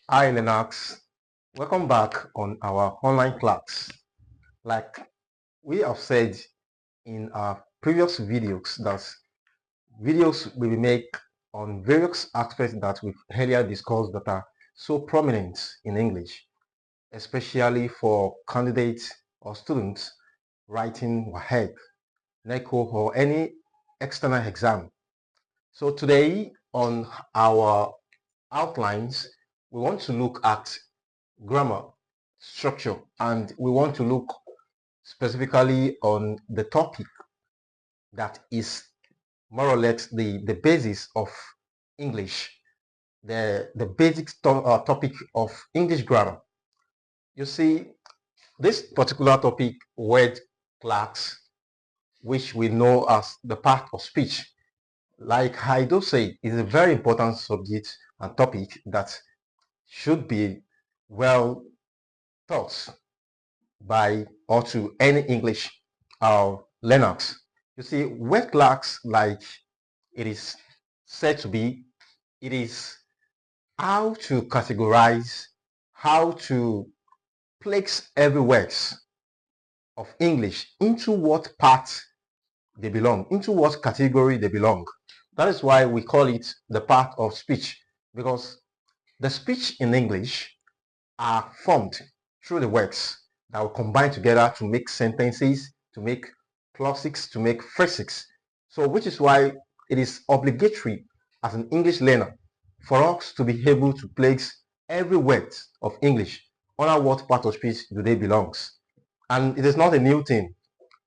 Hi Lennox, welcome back on our online class. Like we have said in our previous videos that videos will be made on various aspects that we've earlier discussed that are so prominent in English, especially for candidates or students writing WAEC, NECO or any external exam. So today on our outlines, we want to look at grammar, structure, and we want to look specifically on the topic that is more or less the basis of English, the basic topic of English grammar. You see, this particular topic, word clerks, which we know as the part of speech, like I do say, is a very important subject and topic that should be well taught by or to any English learners. You see, word clerks, like it is said to be, it is how to categorize, how to place every words of English into what part they belong, into what category they belong. That is why we call it the part of speech, because the speech in English are formed through the words that will combine together to make sentences, to make clauses, to make phrases. So, which is why it is obligatory as an English learner for us to be able to place every word of English under what part of speech do they belongs. And it is not a new thing.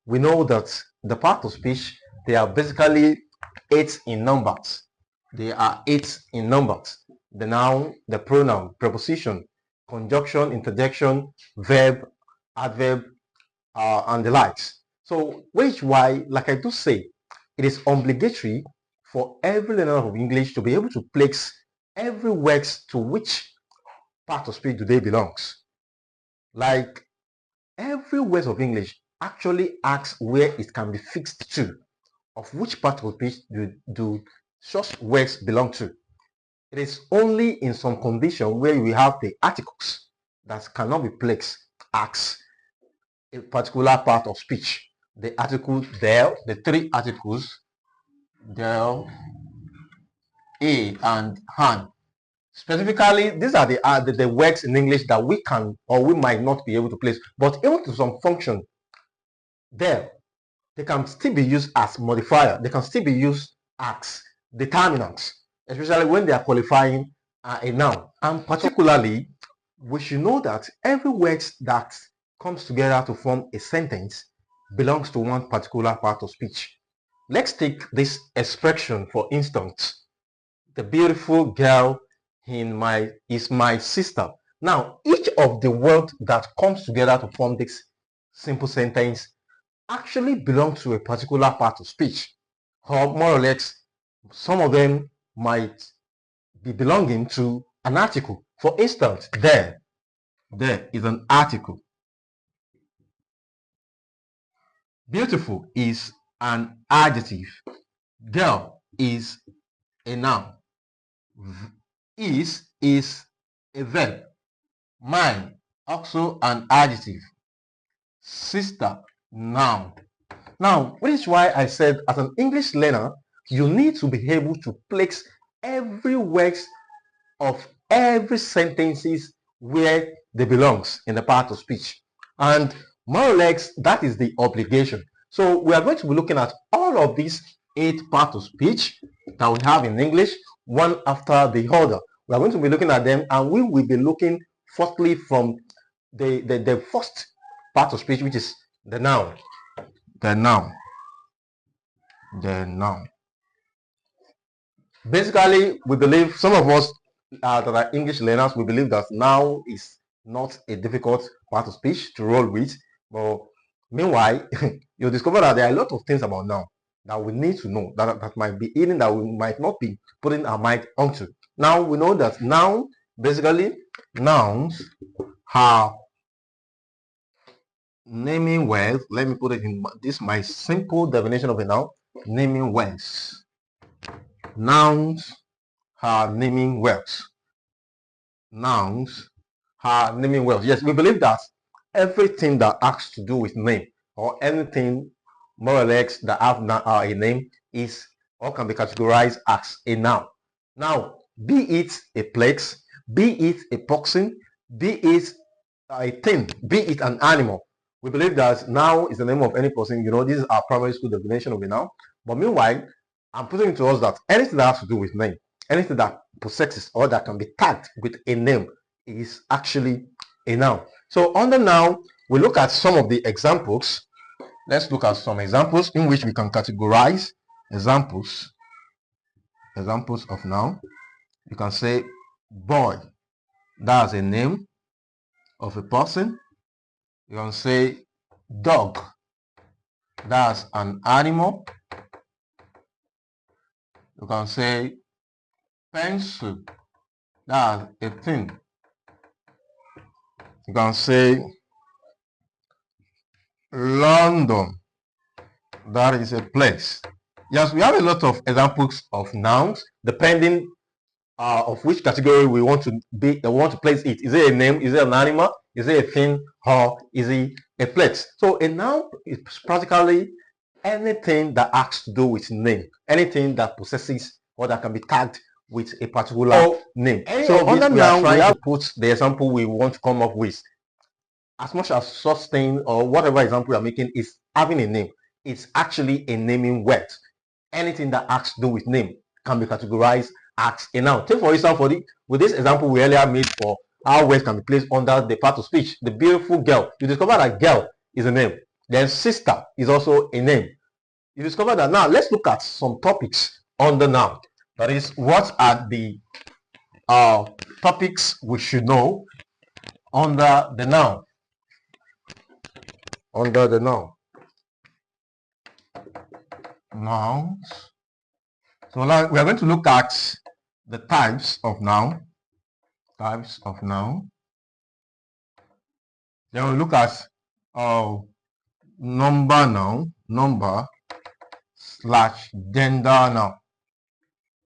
We know that the part of speech, they are basically eight in numbers. They are eight in numbers: the noun, the pronoun, preposition, conjunction, interjection, verb, adverb, and the likes. So, which why, like I do say, it is obligatory for every learner of English to be able to place every words to which part of speech do they belongs. Like every word of English actually asks where it can be fixed to, of which part of speech do such words belong to. It is only in some condition where we have the articles that cannot be placed as a particular part of speech. The article there, the three articles, there, a, and han. Specifically, these are the words in English that we can or we might not be able to place. But even to some function, there, they can still be used as modifier. They can still be used as determinants, especially when they are qualifying a noun. And particularly, we should know that every word that comes together to form a sentence belongs to one particular part of speech. Let's take this expression for instance. The beautiful girl is my sister. Now, each of the words that comes together to form this simple sentence actually belong to a particular part of speech, or more or less, some of them might be belonging to an article. For instance, there is an article. Beautiful is an adjective. Girl is a noun. Is a verb. Mine, also an adjective. Sister, noun. Now, which is why I said as an English learner, you need to be able to place every word of every sentences where they belongs in the part of speech. And more or less, that is the obligation. So we are going to be looking at all of these eight parts of speech that we have in English, one after the other. We are going to be looking at them, and we will be looking firstly from the first part of speech, which is the noun. The noun. The noun. Basically, we believe some of us that are English learners, we believe that noun is not a difficult part of speech to roll with. But meanwhile, you'll discover that there are a lot of things about noun that we need to know that might be hidden, that we might not be putting our mind onto. Now we know that noun, basically, nouns are naming words. Let me put it in this my simple definition of a noun: naming words. Nouns are naming words. nouns are naming words. Yes, we believe that everything that has to do with name or anything more or less that have a name is or can be categorized as a noun. Now, be it a place, be it a person, be it a thing, be it an animal. We believe that noun is the name of any person. You know, this is our primary school definition of a noun. But meanwhile, I'm putting it to us that anything that has to do with name, anything that possesses or that can be tagged with a name is actually a noun. So under noun, we look at some of the examples. Let's look at some examples in which we can categorize examples of noun. You can say boy, that's a name of a person. You can say dog, that's an animal. You can say pencil, that's a thing. You can say London, that is a place. Yes, we have a lot of examples of nouns depending of which category we want to place it. Is it a name? Is it an animal? Is it a thing? Or is it a place? So a noun is practically anything that has to do with name, anything that possesses or that can be tagged with a particular name. So under noun, we have to put the example we want to come up with. As much as such thing or whatever example we are making is having a name, it's actually a naming word. Anything that has to do with name can be categorized as a noun. Take for instance, with this example we earlier made for how words can be placed under the part of speech. The beautiful girl. You discover that girl is a name. Then sister is also a name. You discover that. Now let's look at some topics under noun. That is, what are the topics we should know under the noun? Under the noun. Nouns. So now we are going to look at the types of noun. Types of noun. Then we'll look at number noun, number / gender noun.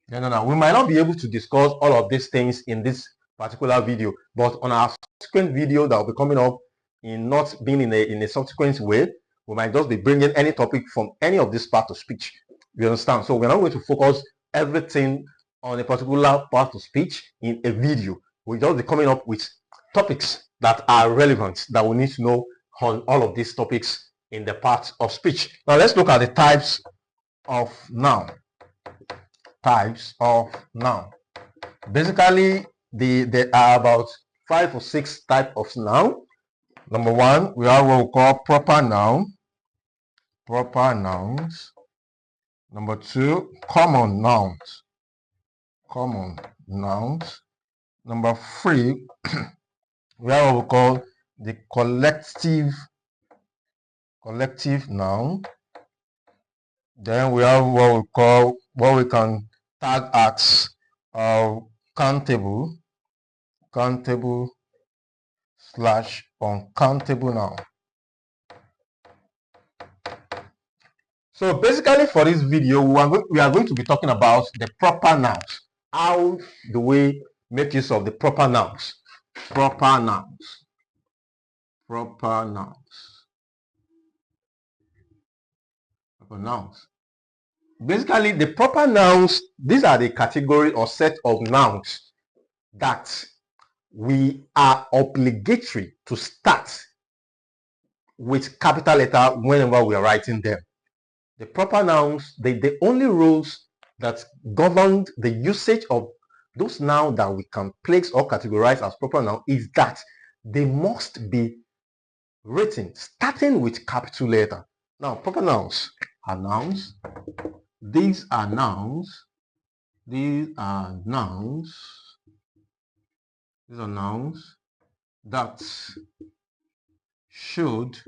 Gender noun. We might not be able to discuss all of these things in this particular video, but on our subsequent video that will be coming up, in not being in a subsequent way, we might just be bringing any topic from any of this part of speech. You understand? So we're not going to focus everything on a particular part of speech in a video. We'll just be coming up with topics that are relevant that we need to know on all of these topics in the part of speech. Now let's look at the types of noun. Types of noun. Basically, there are about 5 or 6 types of noun. Number 1, we have what we call proper noun. Proper nouns. Number 2, common nouns. Common nouns. Number 3, we have what we call the collective noun. Then we have what we can tag as countable / uncountable noun. So basically for this video, we are going to be talking about the proper nouns. How do we make use of the proper nouns? Proper nouns. Proper nouns. Proper nouns. Basically, the proper nouns, these are the category or set of nouns that we are obligatory to start with capital letter whenever we are writing them. The proper nouns, the only rules that govern the usage of those nouns that we can place or categorize as proper noun is that they must be written starting with capital letter. Now, proper nouns are nouns. These are nouns. These are nouns. These are nouns that should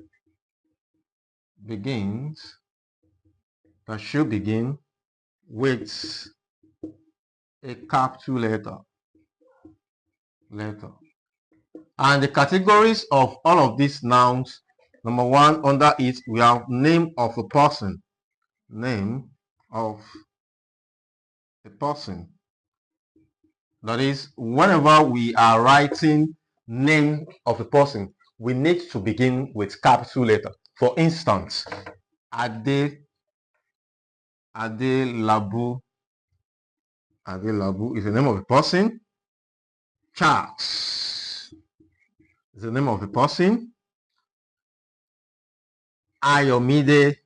begin with a capital letter. And the categories of all of these nouns, number 1, under it we have name of a person. Name of a person. That is, whenever we are writing name of a person, we need to begin with capital letter. For instance, Adelabu is the name of a person. Charles is the name of a person. Ayomide,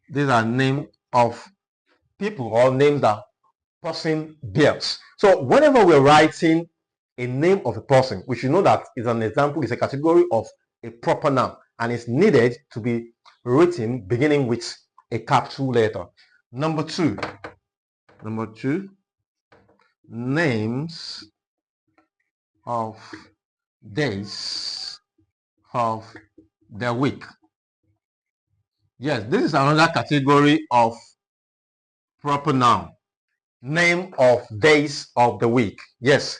these are names of people or names that person bears. So whenever we're writing a name of a person, we should know that is an example, is a category of a proper noun, and it's needed to be written beginning with a capital letter. Number two, names of days of the week. Yes, this is another category of proper noun. Name of days of the week. Yes,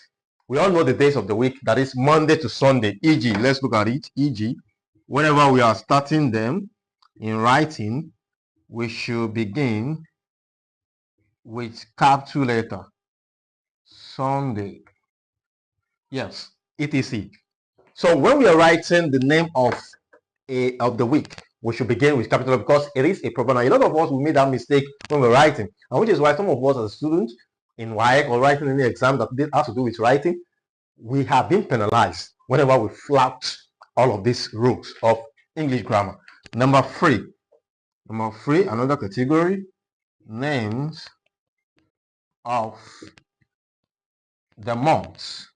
we all know the days of the week, that is Monday to Sunday. E.g., let's look at it. E.g., whenever we are starting them in writing, we should begin with capital letter. Sunday. Yes, etc. So when we are writing the name of the week, we should begin with capital because it is a proper noun. A lot of us will make that mistake when we're writing, and which is why some of us as students in WAEC or writing any exam that has to do with writing, we have been penalized whenever we flout all of these rules of English grammar. Number three, another category, names of the months.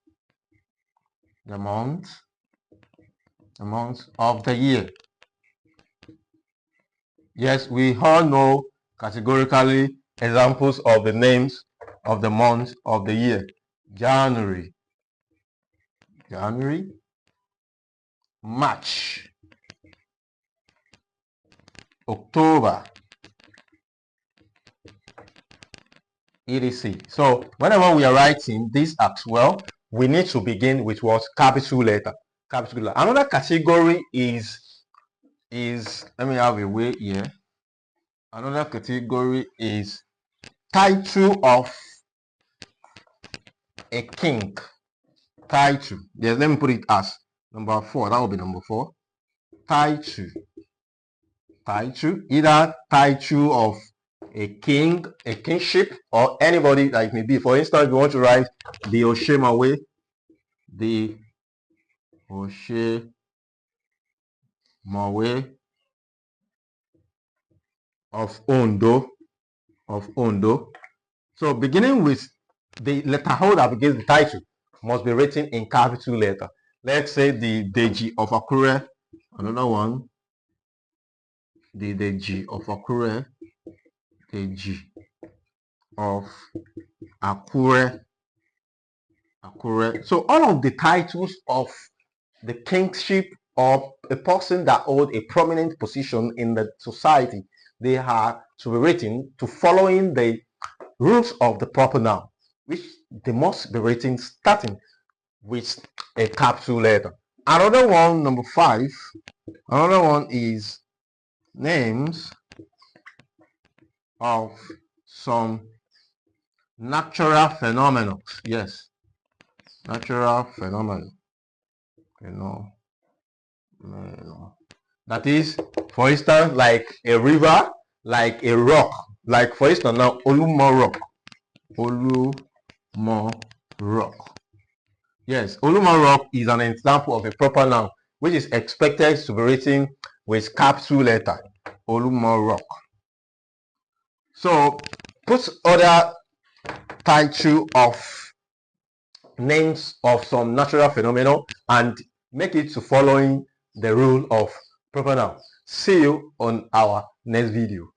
The months of the year. Yes, we all know categorically examples of the names of the months of the year. January, March, October, etc. So whenever we are writing this as well, we need to begin with what? Capital letter. Capital letter. Another category is let me have a way here. Another category is title of a king. Title. Yes, let me put it as number 4. That will be number 4. Title. Either title of a king, a kingship, or anybody that it may be. For instance, if you want to write the Oshemawe, the Oshemawe of Ondo. So beginning with the letter that begins the title must be written in capital letter. Let's say the Deji of Akure, another one. The Deji of Akure, Deji of Akure. So all of the titles of the kingship of a person that holds a prominent position in the society, they are to be written to following the rules of the proper noun, which they must be written starting with a capital letter. Another one, number 5, another one is names of some natural phenomena. Yes, natural phenomena. That is, for instance, like a river, like a rock. Like for instance now, Olumo Rock. Yes, Olumo Rock is an example of a proper noun which is expected to be written with capital letter. Olumo Rock. So put other title of names of some natural phenomena and make it to following the rule of proper noun. See you on our next video.